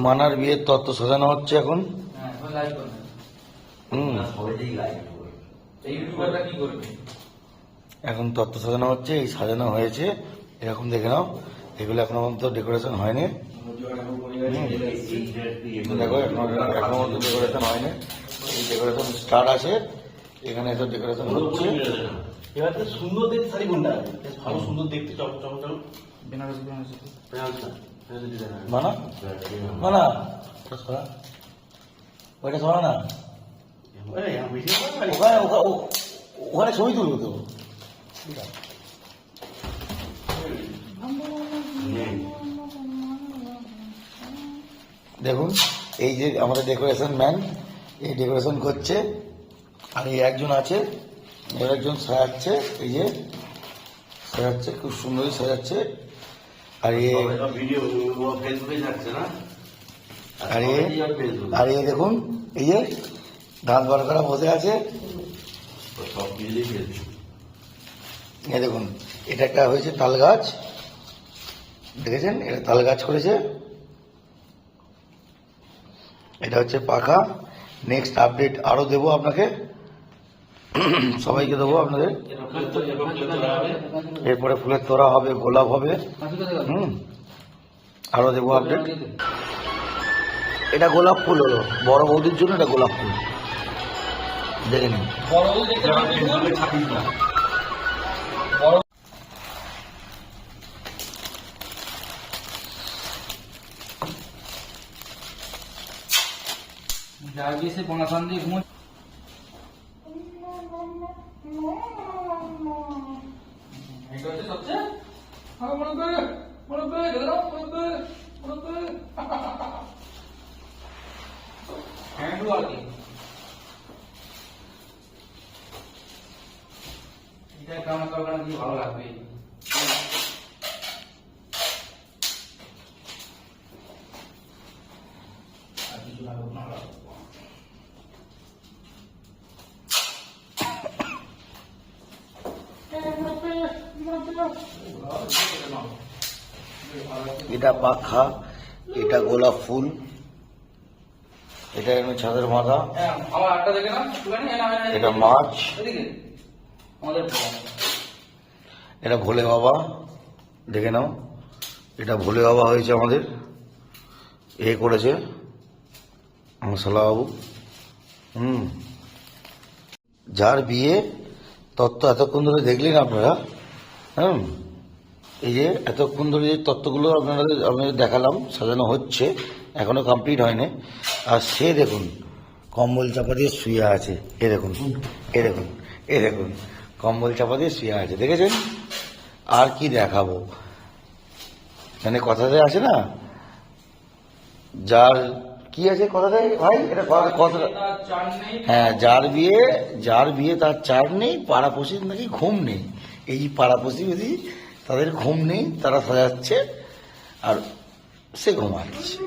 মানার বিয়ের তত্ত্ব সাজানো হচ্ছে এখন। এখন তত্ত্ব সাজানো হচ্ছে, এই সাজানো হয়েছে এরকম দেখে নাও। এগুলো এখনো পর্যন্ত ডেকোরেশন হয়নি। দেখো এখনো পর্যন্ত ডেকোরেশন হয়নি, এই ডেকোরেশন স্টার্ট আছে। এখানে এসব ডেকোরেশন হচ্ছে। এবার সুন্দর দেখতে শাড়ি কোনটা ভালো সুন্দর দেখতে মানা মানা ওইটা সরা না, ওখানে ছবি তুলবো তো। দেখুন এই যে আমাদের ডেকোরেশন ম্যান, এই ডেকোরেশন করছে। আর এই একজন আছে, এর একজন সাজাচ্ছে, এই যে সাজাচ্ছে, খুব সুন্দরই সাজাচ্ছে। আর আর এ দেখুন এই যে দাঁত বার করা বসে আছে। এই দেখুন এটা একটা হয়েছে তাল গাছ, দেখেছেন এটা তাল গাছ করেছে। এটা হচ্ছে পাখা। নেক্সট আপডেট আরো দেবো আপনাকে, সবাইকে দেবো আপনাদের। এরপরে ফুলের তোড়া হবে, গোলাপ হবে, আরো দেবো আপডেট। এটা গোলাপ ফুল হলো বড় বৌদির জন্য, এটা গোলাপ ফুল দেখে নিন। ভালো লাগবে। এটা পাখা, এটা গোলাপ ফুল, এটা এমনি ছাদের মাথা, এটা মাছ, এটা ভোলে বাবা দেখে নাও। এটা ভোলে বাবা হয়েছে আমাদের, এ করেছে আমার শালাবাবু। যার বিয়ে তত্ত্ব এতক্ষণ ধরে দেখলেন আপনারা। এই যে এতক্ষণ ধরে যে তত্ত্বগুলো আপনাদের দেখালাম, সাজানো হচ্ছে, এখনো কমপ্লিট হয়নি। আর সে দেখুন কম্বল চাপা দিয়ে শুয়ে আছে, এ দেখুন এ দেখুন এ দেখুন কম্বল চাপা দিয়ে শুয়ে আছে, দেখেছেন? আর কি দেখাবো, মানে কথাতে আছে না, যার কি আছে কথাতে ভাই, এটা কথা, হ্যাঁ, যার বিয়ে তার চার নেই, পাড়াপড়শির নাকি ঘুম নেই। এই পাড়াপড়শি যদি তাদের ঘুম নেই, তারা সাজাচ্ছে আর সে ঘুমাচ্ছে।